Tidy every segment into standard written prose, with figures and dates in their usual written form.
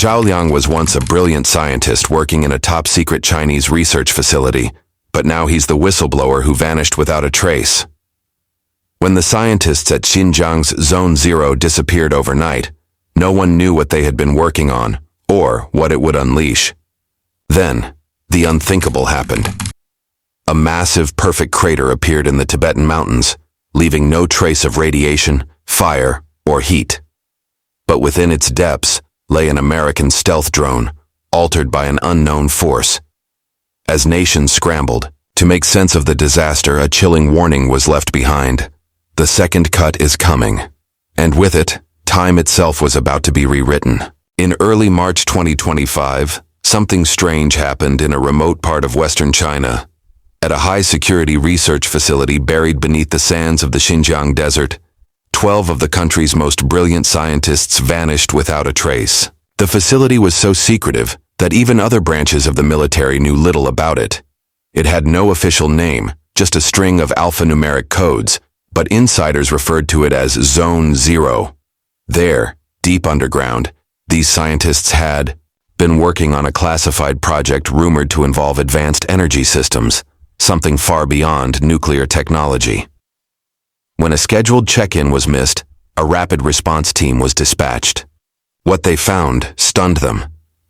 Zhao Liang was once a brilliant scientist working in a top-secret Chinese research facility, but now he's the whistleblower who vanished without a trace. When the scientists at Xinjiang's Zone 0 disappeared overnight, no one knew what they had been working on, or what it would unleash. Then, the unthinkable happened. A massive, perfect crater appeared in the Tibetan mountains, leaving no trace of radiation, fire, or heat. But within its depths lay an American stealth drone, altered by an unknown force. As nations scrambled to make sense of the disaster, a chilling warning was left behind. The second cut is coming. And with it, time itself was about to be rewritten. In early March 2025, something strange happened in a remote part of western China. At a high-security research facility buried beneath the sands of the Xinjiang desert, 12 of the country's most brilliant scientists vanished without a trace. The facility was so secretive that even other branches of the military knew little about it. It had no official name, just a string of alphanumeric codes, but insiders referred to it as Zone 0. There, deep underground, these scientists had been working on a classified project rumored to involve advanced energy systems, something far beyond nuclear technology. When a scheduled check-in was missed, a rapid response team was dispatched. What they found stunned them.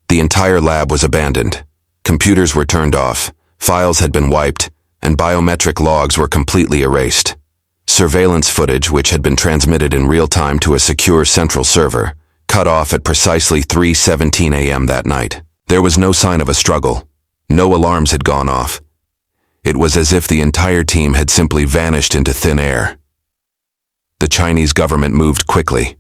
The entire lab was abandoned. Computers were turned off, files had been wiped, and biometric logs were completely erased. Surveillance footage, which had been transmitted in real time to a secure central server, cut off at precisely 3:17 a.m. that night. There was no sign of a struggle. No alarms had gone off. It was as if the entire team had simply vanished into thin air. The Chinese government moved quickly.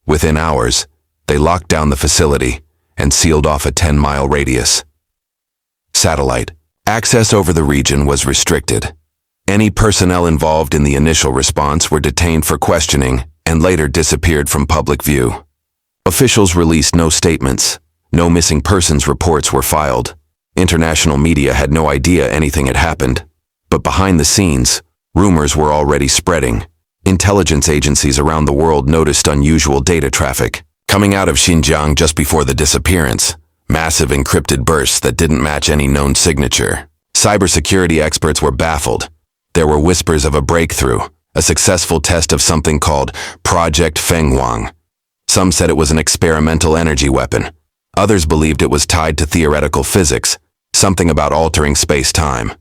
Within hours, they locked down the facility and sealed off a 10-mile radius. Satellite access over the region was restricted. Any personnel involved in the initial response were detained for questioning and later disappeared from public view. Officials released no statements. No missing persons reports were filed. International media had no idea anything had happened. But behind the scenes, rumors were already spreading. Intelligence agencies around the world noticed unusual data traffic coming out of Xinjiang just before the disappearance. Massive encrypted bursts that didn't match any known signature. Cybersecurity experts were baffled. There were whispers of a breakthrough, a successful test of something called Project Fenghuang. Some said it was an experimental energy weapon. Others believed it was tied to theoretical physics, something about altering space-time.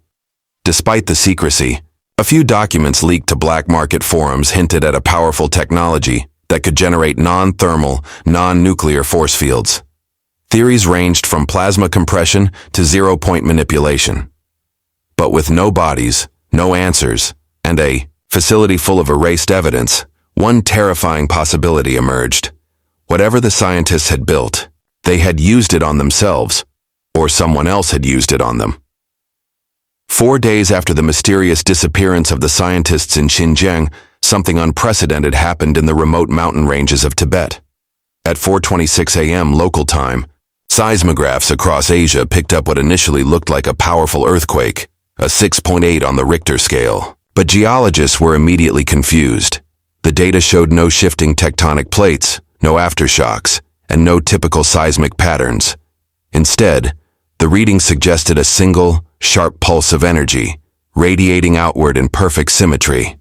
Despite the secrecy, a few documents leaked to black market forums hinted at a powerful technology that could generate non-thermal, non-nuclear force fields. Theories ranged from plasma compression to zero-point manipulation. But with no bodies, no answers, and a facility full of erased evidence, one terrifying possibility emerged. Whatever the scientists had built, they had used it on themselves, or someone else had used it on them. 4 days after the mysterious disappearance of the scientists in Xinjiang, something unprecedented happened in the remote mountain ranges of Tibet. At 4:26 a.m. local time, seismographs across Asia picked up what initially looked like a powerful earthquake, a 6.8 on the Richter scale. But geologists were immediately confused. The data showed no shifting tectonic plates, no aftershocks, and no typical seismic patterns. Instead, the reading suggested a single, sharp pulse of energy, radiating outward in perfect symmetry.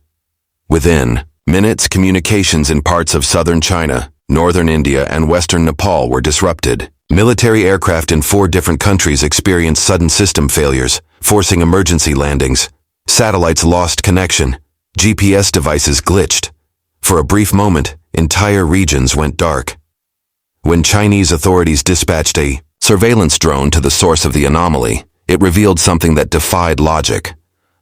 Within minutes, communications in parts of southern China, northern India, and western Nepal were disrupted. Military aircraft in 4 different countries experienced sudden system failures, forcing emergency landings. Satellites lost connection. GPS devices glitched. For a brief moment, entire regions went dark. When Chinese authorities dispatched a surveillance drone to the source of the anomaly, it revealed something that defied logic.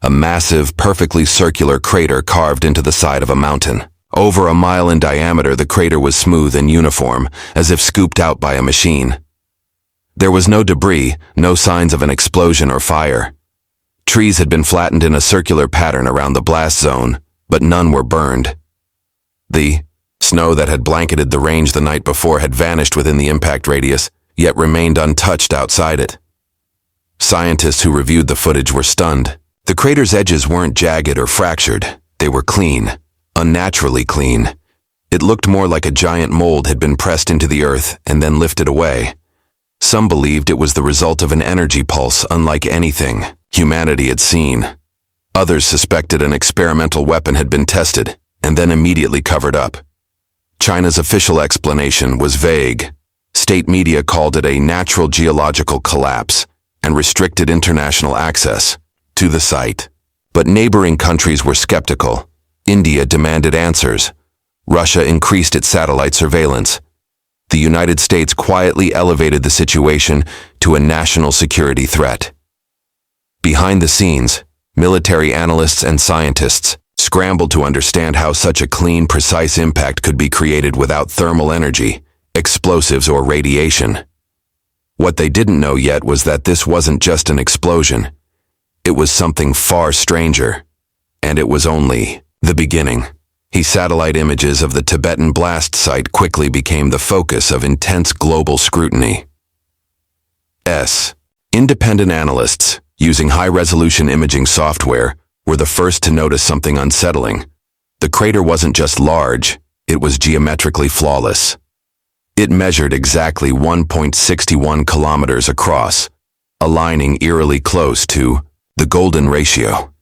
A massive, perfectly circular crater carved into the side of a mountain. Over a mile in diameter, the crater was smooth and uniform, as if scooped out by a machine. There was no debris, no signs of an explosion or fire. Trees had been flattened in a circular pattern around the blast zone, but none were burned. The snow that had blanketed the range the night before had vanished within the impact radius, yet remained untouched outside it. Scientists who reviewed the footage were stunned. The crater's edges weren't jagged or fractured. They were clean, unnaturally clean. It looked more like a giant mold had been pressed into the earth and then lifted away. Some believed it was the result of an energy pulse unlike anything humanity had seen. Others suspected an experimental weapon had been tested and then immediately covered up. China's official explanation was vague. State media called it a natural geological collapse and restricted international access to the site. But neighboring countries were skeptical. India demanded answers. Russia increased its satellite surveillance. The United States quietly elevated the situation to a national security threat. Behind the scenes, military analysts and scientists scrambled to understand how such a clean, precise impact could be created without thermal energy, explosives, or radiation. What they didn't know yet was that this wasn't just an explosion. It was something far stranger, and it was only the beginning. Satellite images of the Tibetan blast site quickly became the focus of intense global scrutiny. Independent analysts, using high-resolution imaging software, were the first to notice something unsettling. The crater wasn't just large, it was geometrically flawless. It measured exactly 1.61 kilometers across, aligning eerily close to the golden ratio.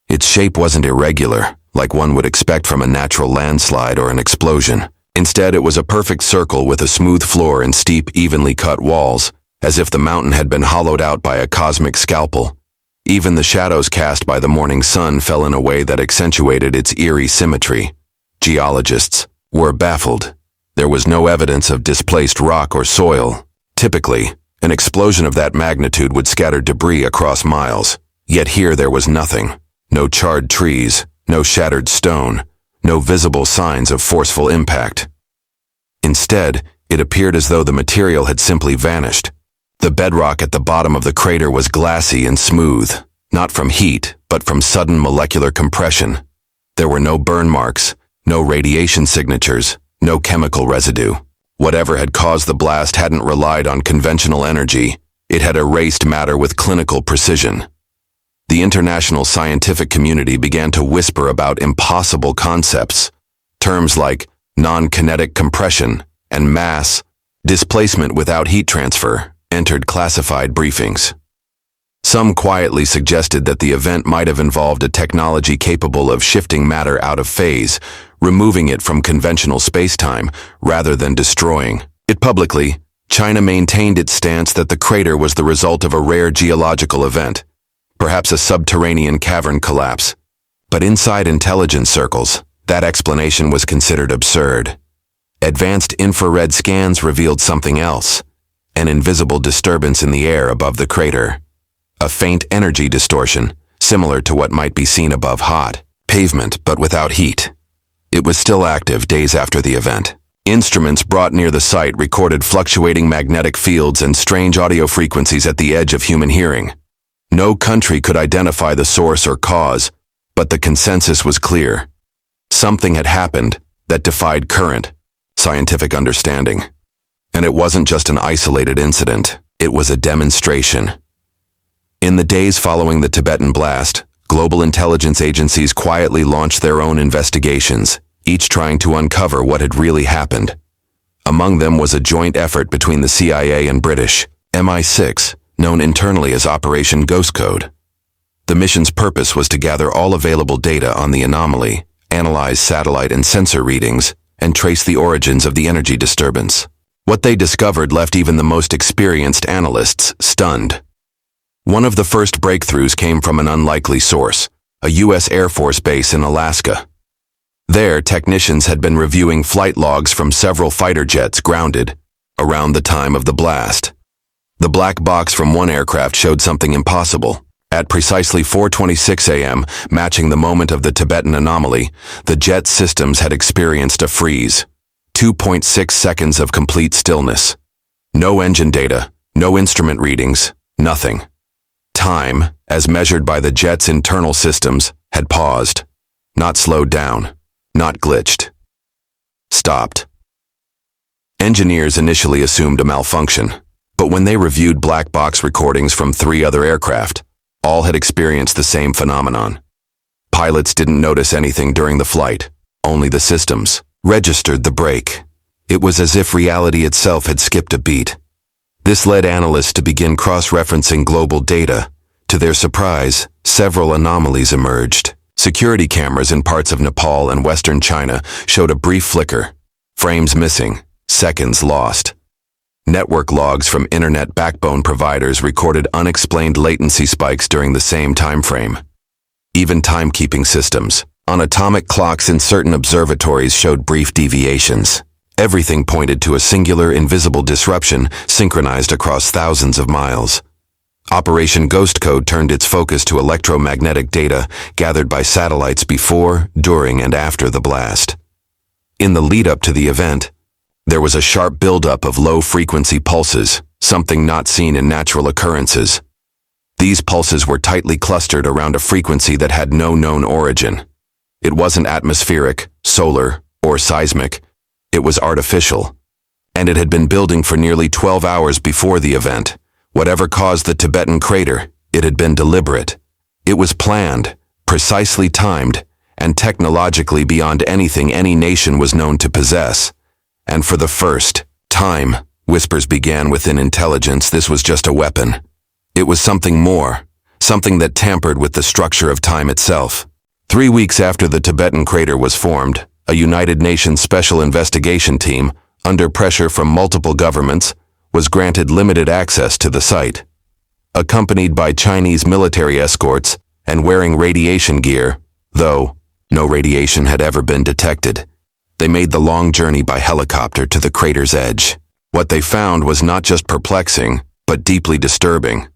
Its shape wasn't irregular, like one would expect from a natural landslide or an explosion. Instead, it was a perfect circle with a smooth floor and steep, evenly cut walls, as if the mountain had been hollowed out by a cosmic scalpel. Even the shadows cast by the morning sun fell in a way that accentuated its eerie symmetry. Geologists were baffled. There was no evidence of displaced rock or soil. Typically, an explosion of that magnitude would scatter debris across miles. Yet here there was nothing. No charred trees, no shattered stone, no visible signs of forceful impact. Instead, it appeared as though the material had simply vanished. The bedrock at the bottom of the crater was glassy and smooth, not from heat, but from sudden molecular compression. There were no burn marks, no radiation signatures, no chemical residue. Whatever had caused the blast hadn't relied on conventional energy. It had erased matter with clinical precision. The international scientific community began to whisper about impossible concepts. Terms like non-kinetic compression and mass displacement without heat transfer entered classified briefings. Some quietly suggested that the event might have involved a technology capable of shifting matter out of phase, removing it from conventional spacetime rather than destroying it. Publicly, China maintained its stance that the crater was the result of a rare geological event, perhaps a subterranean cavern collapse. But inside intelligence circles, that explanation was considered absurd. Advanced infrared scans revealed something else, an invisible disturbance in the air above the crater. A faint energy distortion, similar to what might be seen above hot pavement but without heat. It was still active days after the event. Instruments brought near the site recorded fluctuating magnetic fields and strange audio frequencies at the edge of human hearing. No country could identify the source or cause, but the consensus was clear. Something had happened that defied current scientific understanding. And it wasn't just an isolated incident, it was a demonstration. In the days following the Tibetan blast, global intelligence agencies quietly launched their own investigations, each trying to uncover what had really happened. Among them was a joint effort between the CIA and British MI6, known internally as Operation Ghost Code. The mission's purpose was to gather all available data on the anomaly, analyze satellite and sensor readings, and trace the origins of the energy disturbance. What they discovered left even the most experienced analysts stunned. One of the first breakthroughs came from an unlikely source, a U.S. Air Force base in Alaska. There, technicians had been reviewing flight logs from several fighter jets grounded around the time of the blast. The black box from one aircraft showed something impossible. At precisely 4:26 a.m., matching the moment of the Tibetan anomaly, the jet systems had experienced a freeze. 2.6 seconds of complete stillness. No engine data, no instrument readings, nothing. Time, as measured by the jet's internal systems, had paused. Not slowed down, not glitched. Stopped. Engineers initially assumed a malfunction, but when they reviewed black box recordings from 3 other aircraft, all had experienced the same phenomenon. Pilots didn't notice anything during the flight, only the systems, registered the break. It was as if reality itself had skipped a beat. This led analysts to begin cross-referencing global data. To their surprise, several anomalies emerged. Security cameras in parts of Nepal and western China showed a brief flicker. Frames missing, seconds lost. Network logs from internet backbone providers recorded unexplained latency spikes during the same time frame. Even timekeeping systems on atomic clocks in certain observatories showed brief deviations. Everything pointed to a singular, invisible disruption synchronized across thousands of miles. Operation Ghost Code turned its focus to electromagnetic data gathered by satellites before, during, and after the blast. In the lead-up to the event, there was a sharp buildup of low-frequency pulses, something not seen in natural occurrences. These pulses were tightly clustered around a frequency that had no known origin. It wasn't atmospheric, solar, or seismic. It was artificial. And it had been building for nearly 12 hours before the event. Whatever caused the Tibetan crater, it had been deliberate. It was planned, precisely timed, and technologically beyond anything any nation was known to possess. And for the first time, whispers began within intelligence, this was just a weapon. It was something more, something that tampered with the structure of time itself. 3 weeks after the Tibetan crater was formed, a United Nations Special Investigation Team, under pressure from multiple governments, was granted limited access to the site. Accompanied by Chinese military escorts and wearing radiation gear, though no radiation had ever been detected, they made the long journey by helicopter to the crater's edge. What they found was not just perplexing, but deeply disturbing.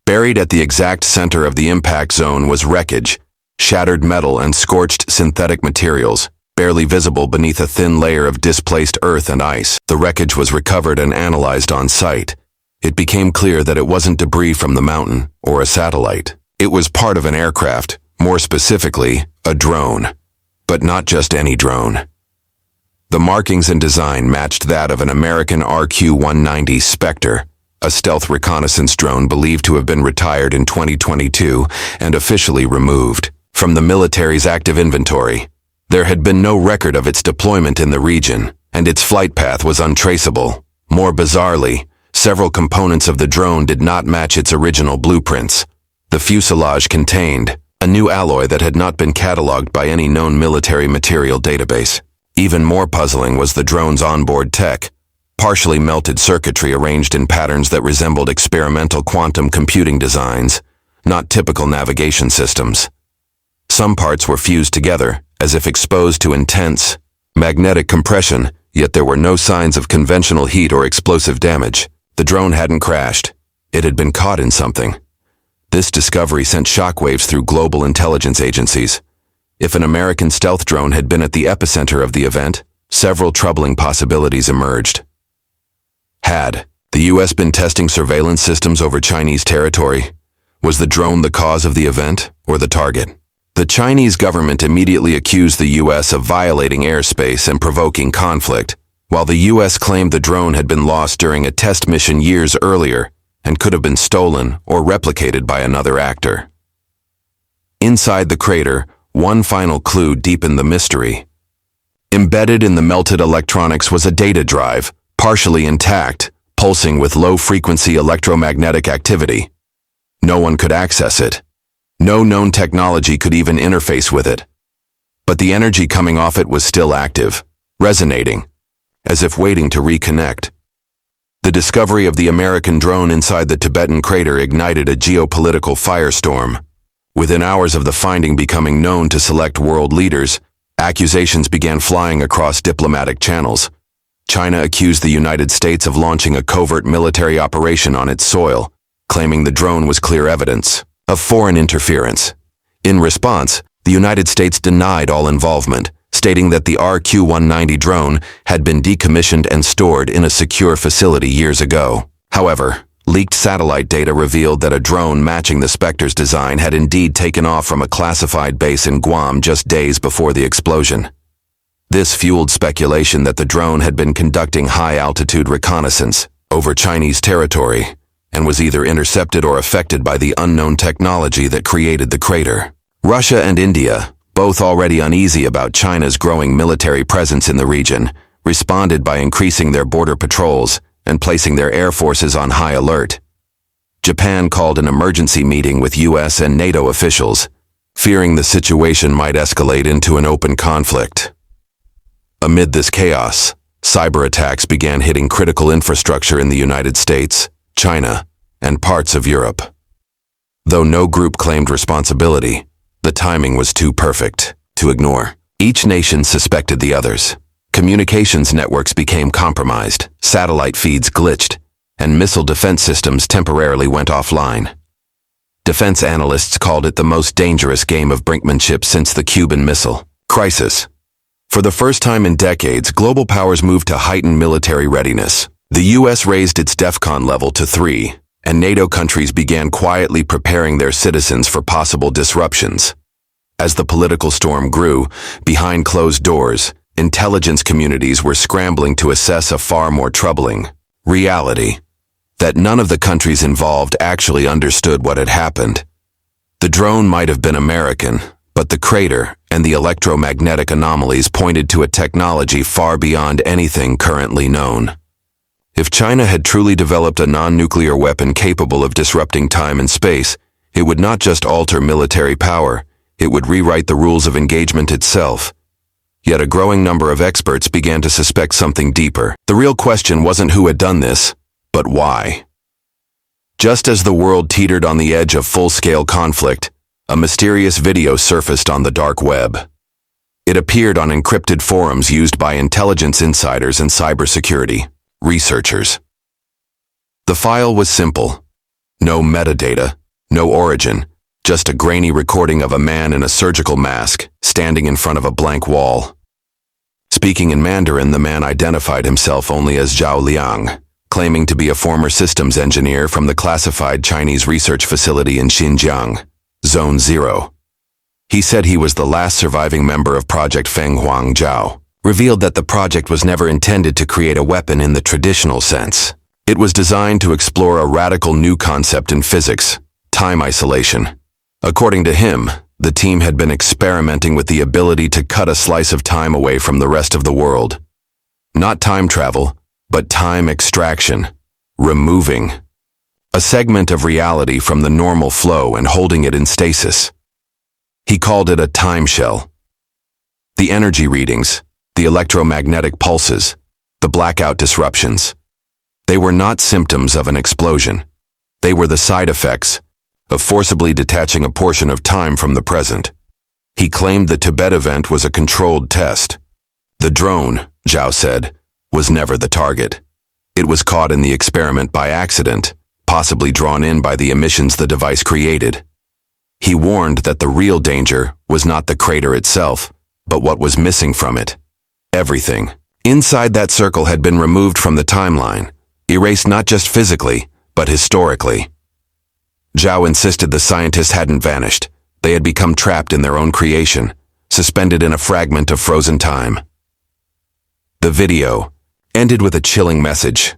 Buried at the exact center of the impact zone was wreckage, shattered metal and scorched synthetic materials, barely visible beneath a thin layer of displaced earth and ice. The wreckage was recovered and analyzed on site. It became clear that it wasn't debris from the mountain or a satellite. It was part of an aircraft, more specifically, a drone. But not just any drone. The markings and design matched that of an American RQ-190 Spectre, a stealth reconnaissance drone believed to have been retired in 2022 and officially removed from the military's active inventory. There had been no record of its deployment in the region, and its flight path was untraceable. More bizarrely, several components of the drone did not match its original blueprints. The fuselage contained a new alloy that had not been cataloged by any known military material database. Even more puzzling was the drone's onboard tech, partially melted circuitry arranged in patterns that resembled experimental quantum computing designs, not typical navigation systems. Some parts were fused together, as if exposed to intense magnetic compression, yet there were no signs of conventional heat or explosive damage. The drone hadn't crashed. It had been caught in something. This discovery sent shockwaves through global intelligence agencies. If an American stealth drone had been at the epicenter of the event, several troubling possibilities emerged. Had the U.S. been testing surveillance systems over Chinese territory? Was the drone the cause of the event or the target? The Chinese government immediately accused the U.S. of violating airspace and provoking conflict, while the U.S. claimed the drone had been lost during a test mission years earlier and could have been stolen or replicated by another actor. Inside the crater, one final clue deepened the mystery. Embedded in the melted electronics was a data drive, partially intact, pulsing with low-frequency electromagnetic activity. No one could access it. No known technology could even interface with it. But the energy coming off it was still active, resonating, as if waiting to reconnect. The discovery of the American drone inside the Tibetan crater ignited a geopolitical firestorm. Within hours of the finding becoming known to select world leaders, accusations began flying across diplomatic channels. China accused the United States of launching a covert military operation on its soil, claiming the drone was clear evidence of foreign interference. In response, the United States denied all involvement, stating that the RQ-190 drone had been decommissioned and stored in a secure facility years ago. However, leaked satellite data revealed that a drone matching the Spectre's design had indeed taken off from a classified base in Guam just days before the explosion. This fueled speculation that the drone had been conducting high-altitude reconnaissance over Chinese territory and was either intercepted or affected by the unknown technology that created the crater. Russia and India, both already uneasy about China's growing military presence in the region, responded by increasing their border patrols and placing their air forces on high alert. Japan called an emergency meeting with US and NATO officials, fearing the situation might escalate into an open conflict. Amid this chaos, cyber attacks began hitting critical infrastructure in the United States, China, and parts of Europe. Though no group claimed responsibility, the timing was too perfect to ignore. Each nation suspected the others. Communications networks became compromised, satellite feeds glitched, and missile defense systems temporarily went offline. Defense analysts called it the most dangerous game of brinkmanship since the Cuban Missile Crisis. For the first time in decades, global powers moved to heightened military readiness. The US raised its DEFCON level to 3, and NATO countries began quietly preparing their citizens for possible disruptions. As the political storm grew, behind closed doors, intelligence communities were scrambling to assess a far more troubling reality: that none of the countries involved actually understood what had happened. The drone might have been American, but the crater and the electromagnetic anomalies pointed to a technology far beyond anything currently known. If China had truly developed a non-nuclear weapon capable of disrupting time and space, it would not just alter military power, it would rewrite the rules of engagement itself. Yet a growing number of experts began to suspect something deeper. The real question wasn't who had done this, but why? Just as the world teetered on the edge of full-scale conflict, a mysterious video surfaced on the dark web. It appeared on encrypted forums used by intelligence insiders and cybersecurity researchers. The file was simple. No metadata, no origin, just a grainy recording of a man in a surgical mask standing in front of a blank wall. Speaking in Mandarin, the man identified himself only as Zhao Liang, claiming to be a former systems engineer from the classified Chinese research facility in Xinjiang, Zone 0. He said he was the last surviving member of Project Feng Huang Zhao, revealed that the project was never intended to create a weapon in the traditional sense. It was designed to explore a radical new concept in physics: time isolation. According to him, the team had been experimenting with the ability to cut a slice of time away from the rest of the world. Not time travel, but time extraction, removing a segment of reality from the normal flow and holding it in stasis. He called it a time shell. The energy readings, the electromagnetic pulses, the blackout disruptions, they were not symptoms of an explosion. They were the side effects of forcibly detaching a portion of time from the present. He claimed the Tibet event was a controlled test. The drone, Zhao said, was never the target. It was caught in the experiment by accident, possibly drawn in by the emissions the device created. He warned that the real danger was not the crater itself, but what was missing from it. Everything inside that circle had been removed from the timeline, erased not just physically, but historically. Zhao insisted the scientists hadn't vanished. They had become trapped in their own creation, suspended in a fragment of frozen time. The video ended with a chilling message.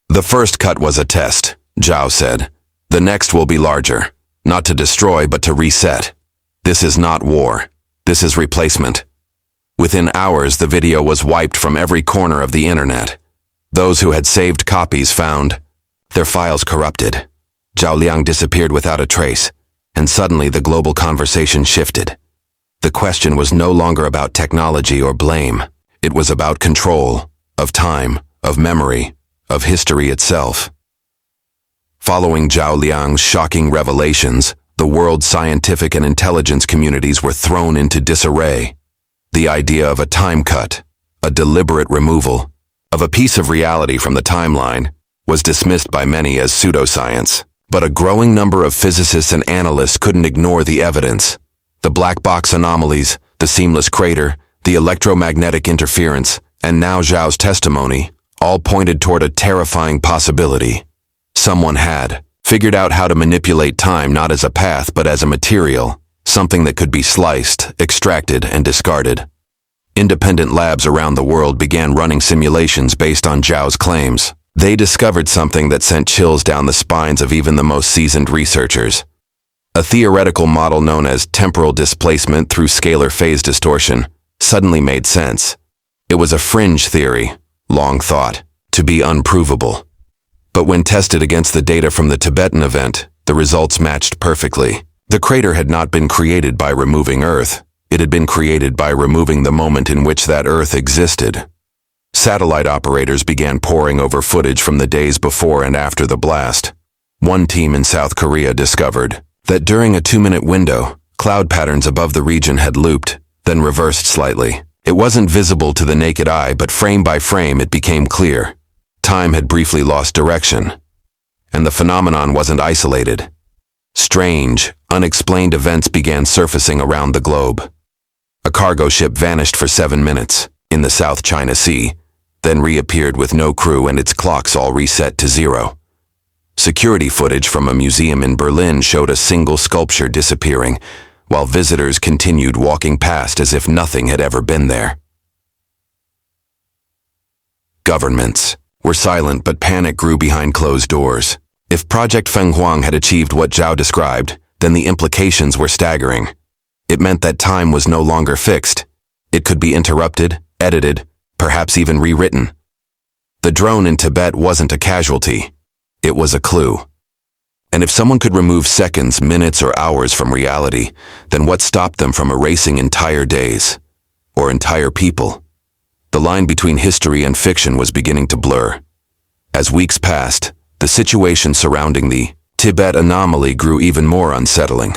The first cut was a test, Zhao said. The next will be larger, not to destroy but to reset. This is not war. This is replacement. Within hours, the video was wiped from every corner of the internet. Those who had saved copies found their files corrupted. Zhao Liang disappeared without a trace, and suddenly the global conversation shifted. The question was no longer about technology or blame. It was about control, of time, of memory, of history itself. Following Zhao Liang's shocking revelations, the world's scientific and intelligence communities were thrown into disarray. The idea of a time cut, a deliberate removal, of a piece of reality from the timeline, was dismissed by many as pseudoscience. But a growing number of physicists and analysts couldn't ignore the evidence. The black box anomalies, the seamless crater, the electromagnetic interference, and now Zhao's testimony, all pointed toward a terrifying possibility. Someone had figured out how to manipulate time not as a path but as a material, something that could be sliced, extracted, and discarded. Independent labs around the world began running simulations based on Zhao's claims. They discovered something that sent chills down the spines of even the most seasoned researchers. A theoretical model known as temporal displacement through scalar phase distortion suddenly made sense. It was a fringe theory, long thought to be unprovable. But when tested against the data from the Tibetan event, the results matched perfectly. The crater had not been created by removing Earth. It had been created by removing the moment in which that Earth existed. Satellite operators began poring over footage from the days before and after the blast. One team in South Korea discovered that during a 2-minute window, cloud patterns above the region had looped, then reversed slightly. It wasn't visible to the naked eye, but frame by frame it became clear. Time had briefly lost direction. And the phenomenon wasn't isolated. Strange, unexplained events began surfacing around the globe. A cargo ship vanished for 7 minutes in the South China Sea, then reappeared with no crew and its clocks all reset to 0. Security footage from a museum in Berlin showed a single sculpture disappearing, while visitors continued walking past as if nothing had ever been there. Governments were silent, but panic grew behind closed doors. If Project Fenghuang had achieved what Zhao described, then the implications were staggering. It meant that time was no longer fixed. It could be interrupted, edited, perhaps even rewritten. The drone in Tibet wasn't a casualty. It was a clue. And if someone could remove seconds, minutes, or hours from reality, then what stopped them from erasing entire days? Or entire people? The line between history and fiction was beginning to blur. As weeks passed, the situation surrounding the Tibet anomaly grew even more unsettling.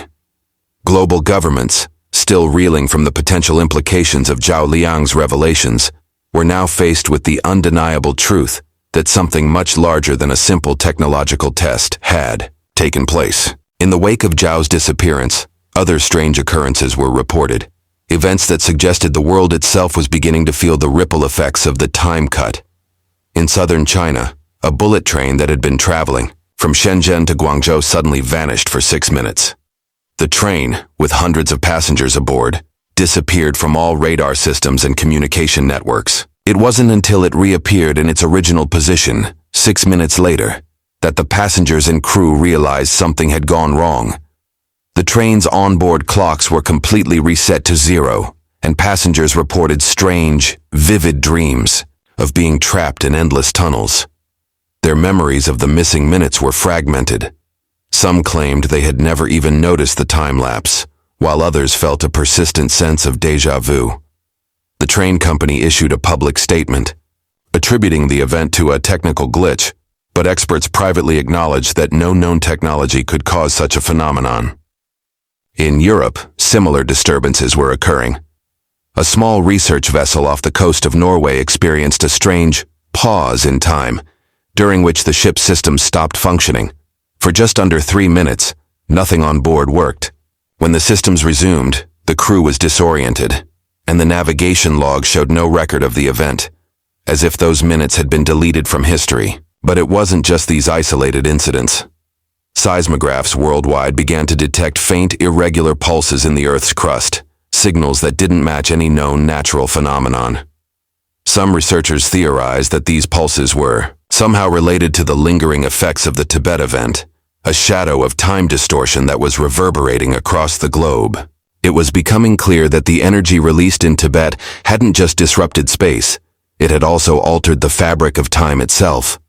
Global governments, still reeling from the potential implications of Zhao Liang's revelations, were now faced with the undeniable truth that something much larger than a simple technological test had taken place. In the wake of Zhao's disappearance, other strange occurrences were reported, events that suggested the world itself was beginning to feel the ripple effects of the time cut. In southern China, a bullet train that had been traveling from Shenzhen to Guangzhou suddenly vanished for 6 minutes. The train, with hundreds of passengers aboard, disappeared from all radar systems and communication networks. It wasn't until it reappeared in its original position, 6 minutes later, that the passengers and crew realized something had gone wrong. The train's onboard clocks were completely reset to 0, and passengers reported strange, vivid dreams of being trapped in endless tunnels. Their memories of the missing minutes were fragmented. Some claimed they had never even noticed the time lapse, while others felt a persistent sense of déjà vu. The train company issued a public statement, attributing the event to a technical glitch, but experts privately acknowledged that no known technology could cause such a phenomenon. In Europe, similar disturbances were occurring. A small research vessel off the coast of Norway experienced a strange pause in time, during which the ship's systems stopped functioning. For just under 3 minutes, nothing on board worked. When the systems resumed, the crew was disoriented, and the navigation log showed no record of the event, as if those minutes had been deleted from history. But it wasn't just these isolated incidents. Seismographs worldwide began to detect faint, irregular pulses in the Earth's crust, signals that didn't match any known natural phenomenon. Some researchers theorized that these pulses were somehow related to the lingering effects of the Tibet event, a shadow of time distortion that was reverberating across the globe. It was becoming clear that the energy released in Tibet hadn't just disrupted space, it had also altered the fabric of time itself.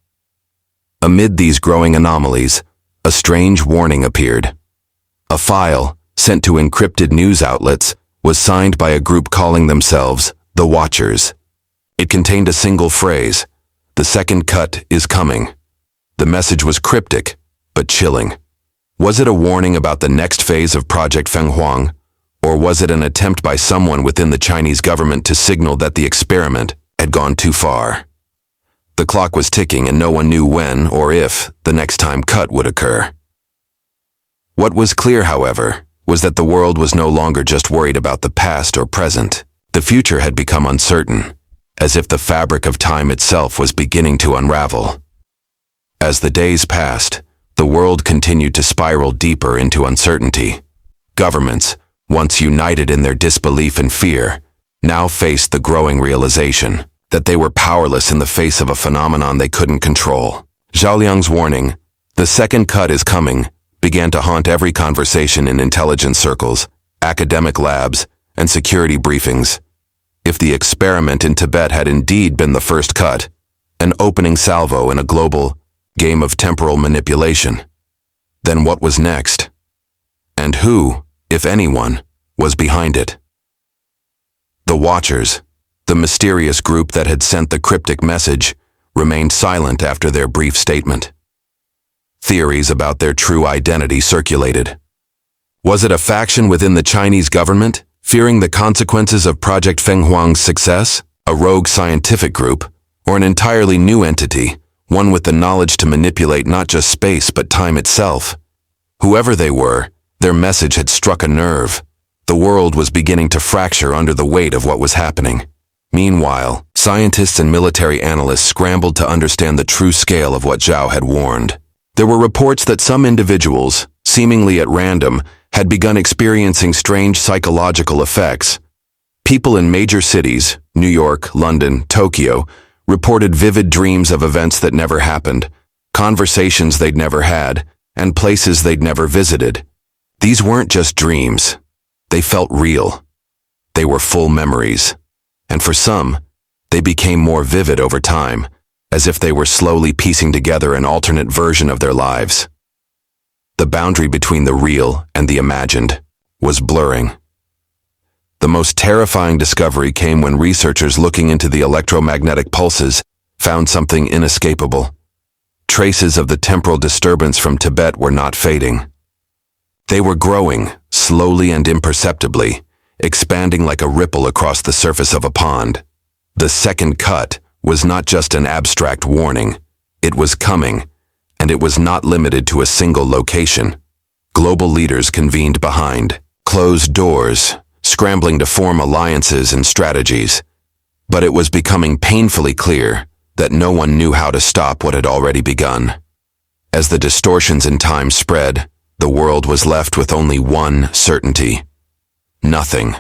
Amid these growing anomalies, a strange warning appeared. A file, sent to encrypted news outlets, was signed by a group calling themselves the Watchers. It contained a single phrase, "The second cut is coming." The message was cryptic, but chilling. Was it a warning about the next phase of Project Fenghuang, or was it an attempt by someone within the Chinese government to signal that the experiment had gone too far? The clock was ticking and no one knew when or if the next time cut would occur. What was clear, however, was that the world was no longer just worried about the past or present. The future had become uncertain, as if the fabric of time itself was beginning to unravel. As the days passed, the world continued to spiral deeper into uncertainty. Governments, once united in their disbelief and fear, now faced the growing realization that they were powerless in the face of a phenomenon they couldn't control. Zhao Liang's warning, "The second cut is coming," began to haunt every conversation in intelligence circles, academic labs, and security briefings. If the experiment in Tibet had indeed been the first cut, an opening salvo in a global game of temporal manipulation, then what was next? And who, if anyone, was behind it? The Watchers, the mysterious group that had sent the cryptic message, remained silent after their brief statement. Theories about their true identity circulated. Was it a faction within the Chinese government, fearing the consequences of Project Fenghuang's success, a rogue scientific group, or an entirely new entity, one with the knowledge to manipulate not just space but time itself? Whoever they were, their message had struck a nerve. The world was beginning to fracture under the weight of what was happening. Meanwhile, scientists and military analysts scrambled to understand the true scale of what Zhao had warned. There were reports that some individuals, seemingly at random, had begun experiencing strange psychological effects. People in major cities, New York, London, Tokyo, reported vivid dreams of events that never happened, conversations they'd never had, and places they'd never visited. These weren't just dreams. They felt real. They were full memories. And for some, they became more vivid over time, as if they were slowly piecing together an alternate version of their lives. The boundary between the real and the imagined was blurring. The most terrifying discovery came when researchers looking into the electromagnetic pulses found something inescapable. Traces of the temporal disturbance from Tibet were not fading. They were growing, slowly and imperceptibly, expanding like a ripple across the surface of a pond. The second cut was not just an abstract warning. It was coming, and it was not limited to a single location. Global leaders convened behind closed doors, scrambling to form alliances and strategies. But it was becoming painfully clear that no one knew how to stop what had already begun. As the distortions in time spread, the world was left with only one certainty. Nothing,